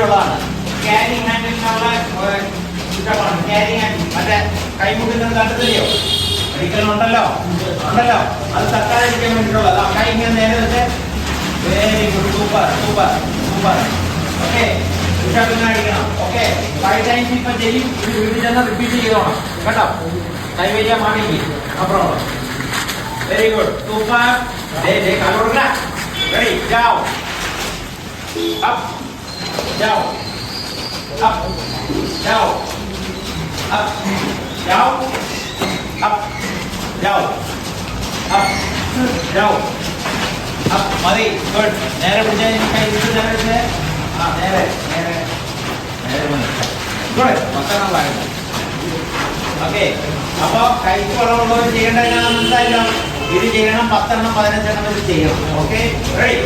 ഉള്ളതാണ്. ക്യാരിങ് ഹാൻഡിലുള്ള ഇഷ്ടമാണ്. Carrying handle മറ്റേ കൈമുട്ടുന്നത് കണ്ടതില്ലയോ? ഒരിക്കലുണ്ടല്ലോ ഉണ്ടല്ലോ, അത് തട്ടാതിരിക്കാൻ വേണ്ടിയിട്ടുള്ളത്. കൈ ഇങ്ങനെ നേരെ വെച്ച് very good, super super super. Okay, പുഷപ്പിന് അടിക്കണം. ഓക്കെ, 5 ടൈംസ് ഇപ്പം ചെയ്യും. ഇത് വീട്ടിൽ ചെന്ന് റിപ്പീറ്റ് ചെയ്തോണം കേട്ടോ. കൈ വയ്യാൻ പാടില്ല. അപ്പുറം വെരി ഗുഡ്, സൂപ്പർ. കാല് കൊടുക്കണ. റെഡി, ജാओ up, जाओ up, जाओ up, जाओ up, जाओ up, जाओ up. മതി, ഗുഡ്. നേരെ പിടിച്ചാൽ കൈ നേരെ വെച്ച് നേരെ നേരെ നേരെ ഗുഡ്. 10 എണ്ണം. ഓക്കെ, അപ്പൊ കൈക്ക് വളമുള്ളവർ ചെയ്യേണ്ട മനസ്സിലായില്ല. ഇത് ചെയ്യണം, 10 എണ്ണം 15 എണ്ണം വെച്ച് ചെയ്യണം. Okay, ready.